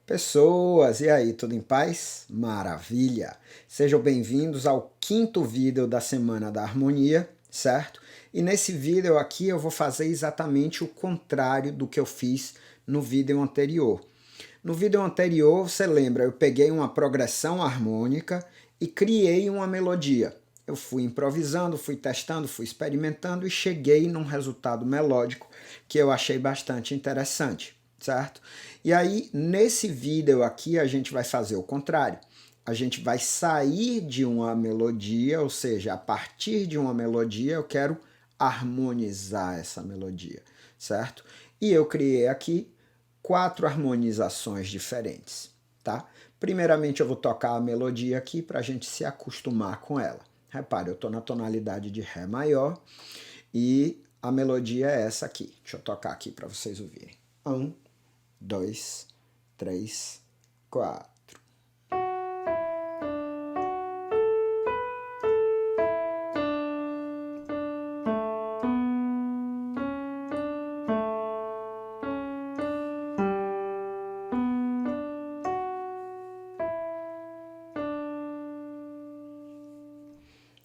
Pessoas, e aí, tudo em paz? Maravilha! Sejam bem-vindos ao quinto vídeo da Semana da Harmonia, certo? E nesse vídeo aqui eu vou fazer exatamente o contrário do que eu fiz no vídeo anterior. No vídeo anterior, você lembra, eu peguei uma progressão harmônica e criei uma melodia. Eu fui improvisando, fui testando, fui experimentando e cheguei num resultado melódico que eu achei bastante interessante, certo? E aí, nesse vídeo aqui, a gente vai fazer o contrário. A gente vai sair de uma melodia, ou seja, a partir de uma melodia eu quero harmonizar essa melodia, certo? E eu criei aqui 4 harmonizações diferentes, tá? Primeiramente eu vou tocar a melodia aqui para a gente se acostumar com ela. Repare, eu estou na tonalidade de Ré maior e a melodia é essa aqui. Deixa eu tocar aqui para vocês ouvirem. 1, 2, 3, 4.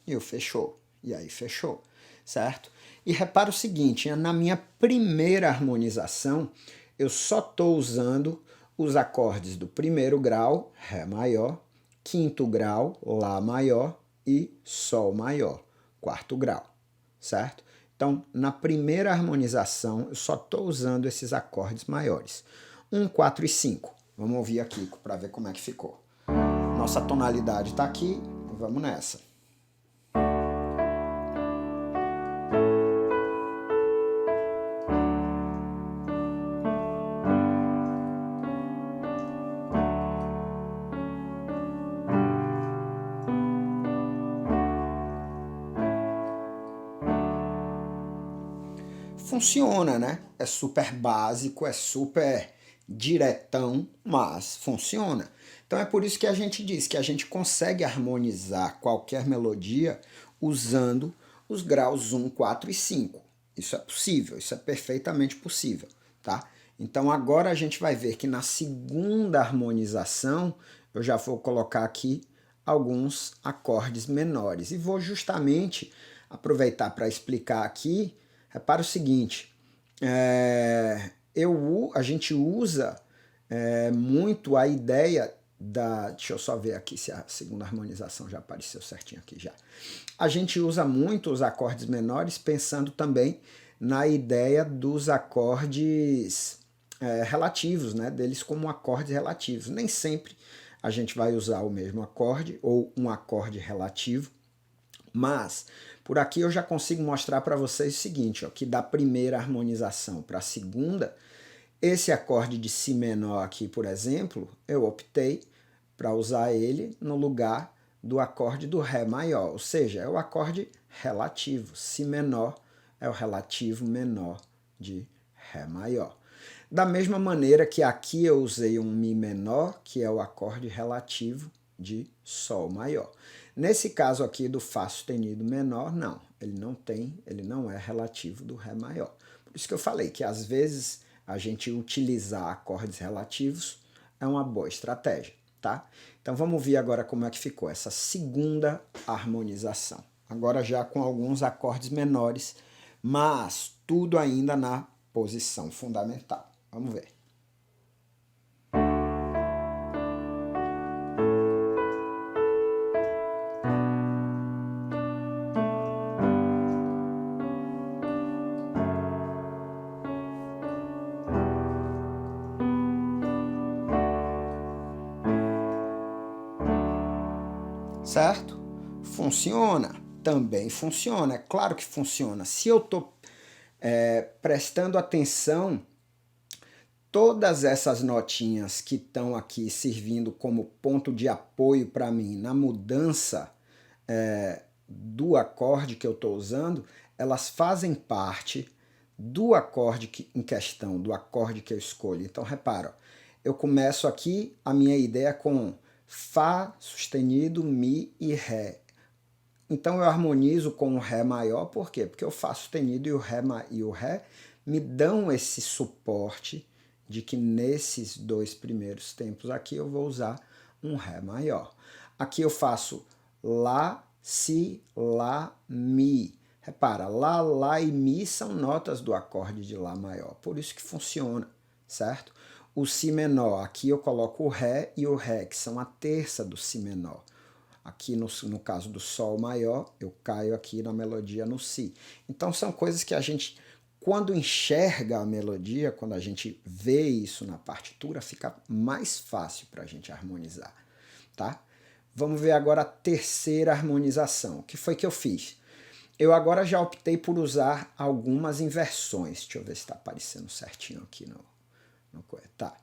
E o fechou. E aí fechou, certo? E repara o seguinte, na minha primeira harmonização, eu só estou usando os acordes do primeiro grau, Ré maior, quinto grau, Lá maior e Sol maior, quarto grau, certo? Então, na primeira harmonização, eu só estou usando esses acordes maiores. 1, 4 e 5. Vamos ouvir aqui para ver como é que ficou. Nossa tonalidade está aqui, vamos nessa. Funciona, né? É super básico, é super diretão, mas funciona. Então é por isso que a gente diz que a gente consegue harmonizar qualquer melodia usando os graus 1, 4 e 5. Isso é possível, isso é perfeitamente possível, tá? Então agora a gente vai ver que na segunda harmonização eu já vou colocar aqui alguns acordes menores e vou justamente aproveitar para explicar aqui. Repara o seguinte, a gente usa muito a ideia da... Deixa eu só ver aqui se a segunda harmonização já apareceu certinho aqui já. A gente usa muito os acordes menores pensando também na ideia dos acordes relativos, né? Deles como acordes relativos. Nem sempre a gente vai usar o mesmo acorde ou um acorde relativo, mas por aqui eu já consigo mostrar para vocês o seguinte, ó, que da primeira harmonização para a segunda, esse acorde de Si menor aqui, por exemplo, eu optei para usar ele no lugar do acorde do Ré maior, ou seja, é o acorde relativo. Si menor é o relativo menor de Ré maior. Da mesma maneira que aqui eu usei um Mi menor, que é o acorde relativo de Sol maior. Nesse caso aqui do Fá sustenido menor, não. Ele não é relativo do Ré maior. Por isso que eu falei que às vezes a gente utilizar acordes relativos é uma boa estratégia, tá? Então vamos ver agora como é que ficou essa segunda harmonização. Agora já com alguns acordes menores, mas tudo ainda na posição fundamental. Vamos ver. Certo? Funciona? Também funciona. É claro que funciona. Se eu estou prestando atenção, todas essas notinhas que estão aqui servindo como ponto de apoio para mim na mudança do acorde que eu estou usando, elas fazem parte do acorde em questão, do acorde que eu escolho. Então, repara, eu começo aqui a minha ideia com Fá sustenido, Mi e Ré. Então eu harmonizo com o Ré maior, por quê? Porque o Fá sustenido e o Ré me dão esse suporte, de que nesses dois primeiros tempos aqui eu vou usar um Ré maior. Aqui eu faço Lá, Si, Lá, Mi. Repara, Lá, Lá e Mi são notas do acorde de Lá maior, por isso que funciona, certo? O Si menor, aqui eu coloco o Ré e o Ré, que são a terça do Si menor. Aqui no caso do Sol maior, eu caio aqui na melodia no Si. Então são coisas que a gente, quando enxerga a melodia, quando a gente vê isso na partitura, fica mais fácil para a gente harmonizar, tá? Vamos ver agora a terceira harmonização. O que foi que eu fiz? Eu agora já optei por usar algumas inversões. Deixa eu ver se está aparecendo certinho aqui no tá.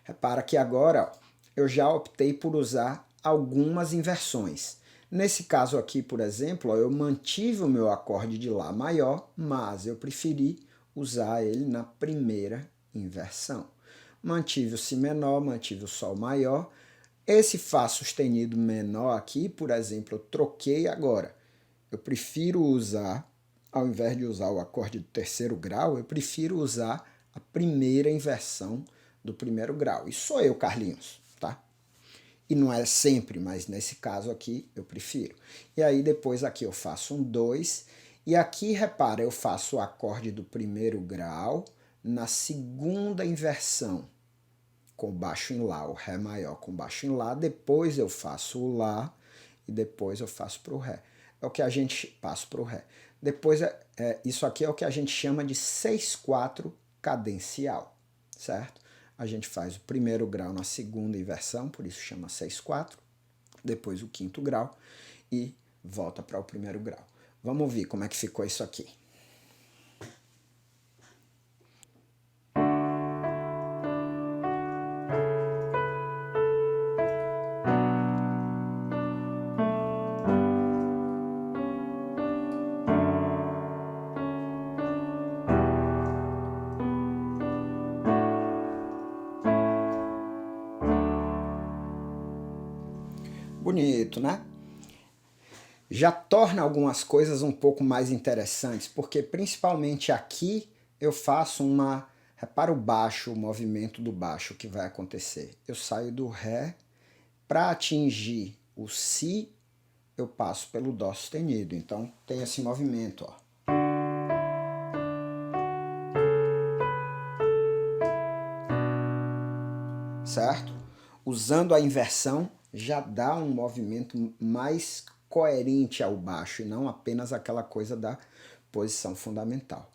Repara que agora ó, eu já optei por usar algumas inversões. Nesse caso aqui, por exemplo, ó, eu mantive o meu acorde de Lá maior, mas eu preferi usar ele na primeira inversão. Mantive o Si menor, mantive o Sol maior. Esse Fá sustenido menor aqui, por exemplo, eu troquei agora. Eu prefiro usar, ao invés de usar o acorde do terceiro grau, eu prefiro usar a primeira inversão do primeiro grau. Isso sou eu, Carlinhos, tá? E não é sempre, mas nesse caso aqui eu prefiro. E aí depois aqui eu faço um 2, e aqui, repara, eu faço o acorde do primeiro grau na segunda inversão, com baixo em Lá, o Ré maior com baixo em Lá, depois eu faço o Lá e depois eu faço para o Ré. É o que a gente passa para o Ré. Depois, isso aqui é o que a gente chama de 6/4 cadencial, certo? A gente faz o primeiro grau na segunda inversão, por isso chama 6/4, depois o quinto grau e volta para o primeiro grau. Vamos ver como é que ficou isso aqui. Bonito, né? Já torna algumas coisas um pouco mais interessantes, porque principalmente aqui eu faço uma... Repara o baixo, o movimento do baixo que vai acontecer. Eu saio do Ré, para atingir o Si, eu passo pelo Dó sustenido. Então tem esse movimento, ó. Certo? Usando a inversão, já dá um movimento mais coerente ao baixo e não apenas aquela coisa da posição fundamental.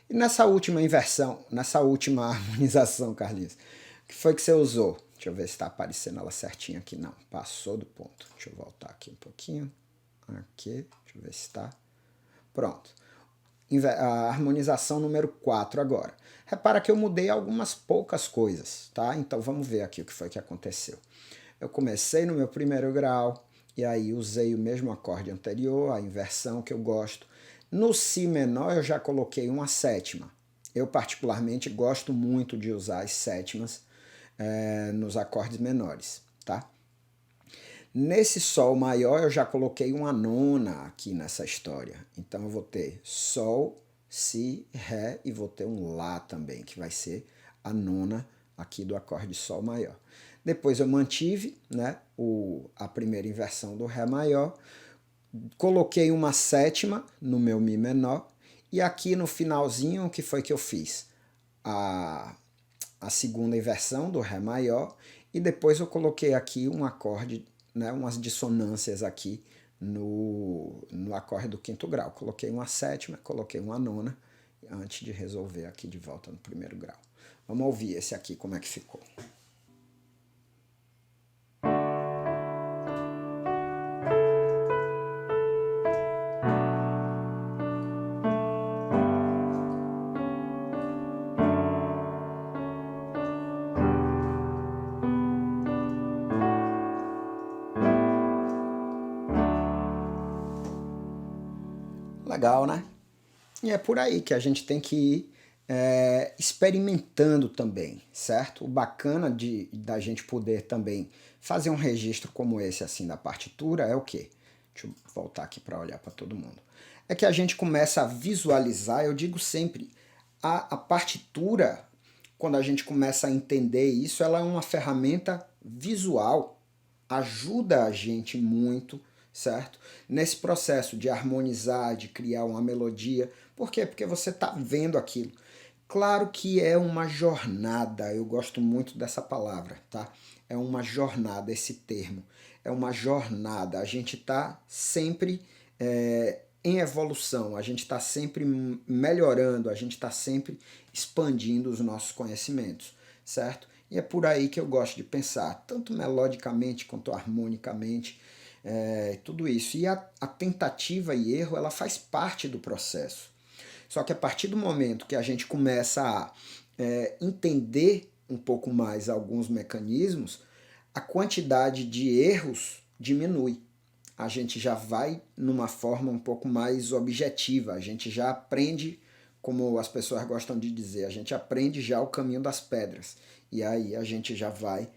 E nessa última inversão, nessa última harmonização, Carlinhos, o que foi que você usou? Deixa eu ver se está aparecendo ela certinha aqui. Não, passou do ponto. Deixa eu voltar aqui um pouquinho. Aqui, deixa eu ver se está. Pronto. A harmonização número 4 agora. Repara que eu mudei algumas poucas coisas, tá? Então vamos ver aqui o que foi que aconteceu. Eu comecei no meu primeiro grau, e aí usei o mesmo acorde anterior, a inversão que eu gosto. No Si menor eu já coloquei uma sétima. Eu particularmente gosto muito de usar as sétimas nos acordes menores, tá? Nesse Sol maior eu já coloquei uma nona aqui nessa história. Então eu vou ter Sol, Si, Ré e vou ter um Lá também, que vai ser a nona aqui do acorde Sol maior. Depois eu mantive, né, a primeira inversão do Ré maior, coloquei uma sétima no meu Mi menor e aqui no finalzinho o que foi que eu fiz? A segunda inversão do Ré maior e depois eu coloquei aqui um acorde, né, umas dissonâncias aqui no acorde do quinto grau. Coloquei uma sétima, coloquei uma nona antes de resolver aqui de volta no primeiro grau. Vamos ouvir esse aqui como é que ficou. Legal, né? E é por aí que a gente tem que ir experimentando também, certo? O bacana da gente poder também fazer um registro como esse assim da partitura é o quê? Deixa eu voltar aqui para olhar para todo mundo. É que a gente começa a visualizar, eu digo sempre, a partitura quando a gente começa a entender isso, ela é uma ferramenta visual, ajuda a gente muito, certo? Nesse processo de harmonizar, de criar uma melodia. Por quê? Porque você está vendo aquilo. Claro que é uma jornada, eu gosto muito dessa palavra, tá? É uma jornada, esse termo. É uma jornada, a gente está sempre em evolução, a gente está sempre melhorando, a gente está sempre expandindo os nossos conhecimentos, certo? E é por aí que eu gosto de pensar, tanto melodicamente quanto harmonicamente, tudo isso. E a tentativa e erro, ela faz parte do processo. Só que a partir do momento que a gente começa a entender um pouco mais alguns mecanismos, a quantidade de erros diminui. A gente já vai numa forma um pouco mais objetiva, a gente já aprende, como as pessoas gostam de dizer, a gente aprende já o caminho das pedras. E aí a gente já vai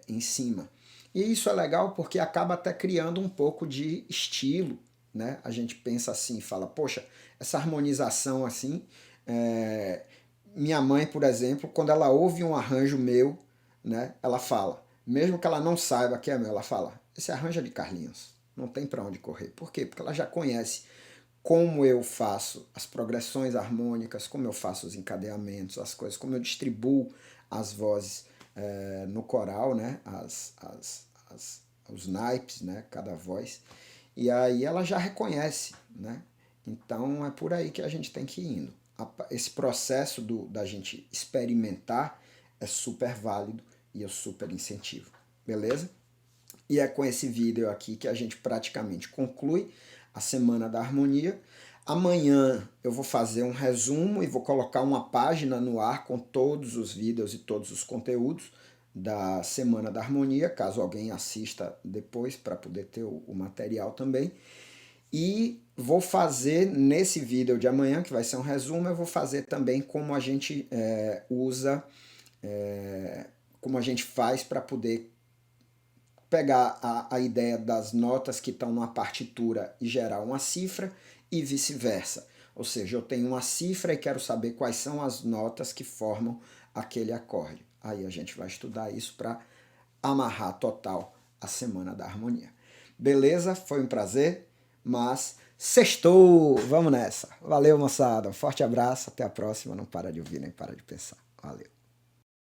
em cima. E isso é legal porque acaba até criando um pouco de estilo, né? A gente pensa assim, fala, poxa, essa harmonização assim, minha mãe, por exemplo, quando ela ouve um arranjo meu, né, ela fala, mesmo que ela não saiba que é meu, ela fala, esse arranjo é de Carlinhos, não tem para onde correr. Por quê? Porque ela já conhece como eu faço as progressões harmônicas, como eu faço os encadeamentos, as coisas, como eu distribuo as vozes no coral, né, os naipes, né, cada voz. E aí ela já reconhece, né? Então é por aí que a gente tem que ir indo. Esse processo da gente experimentar é super válido e eu super incentivo, beleza? E é com esse vídeo aqui que a gente praticamente conclui a Semana da Harmonia. Amanhã eu vou fazer um resumo e vou colocar uma página no ar com todos os vídeos e todos os conteúdos da Semana da Harmonia, caso alguém assista depois para poder ter o material também. E vou fazer nesse vídeo de amanhã, que vai ser um resumo, eu vou fazer também como a gente usa, como a gente faz para poder pegar a ideia das notas que estão numa partitura e gerar uma cifra e vice-versa. Ou seja, eu tenho uma cifra e quero saber quais são as notas que formam aquele acorde. Aí a gente vai estudar isso para amarrar total a Semana da Harmonia. Beleza? Foi um prazer, mas sextou! Vamos nessa! Valeu, moçada! Um forte abraço, até a próxima. Não para de ouvir nem para de pensar. Valeu!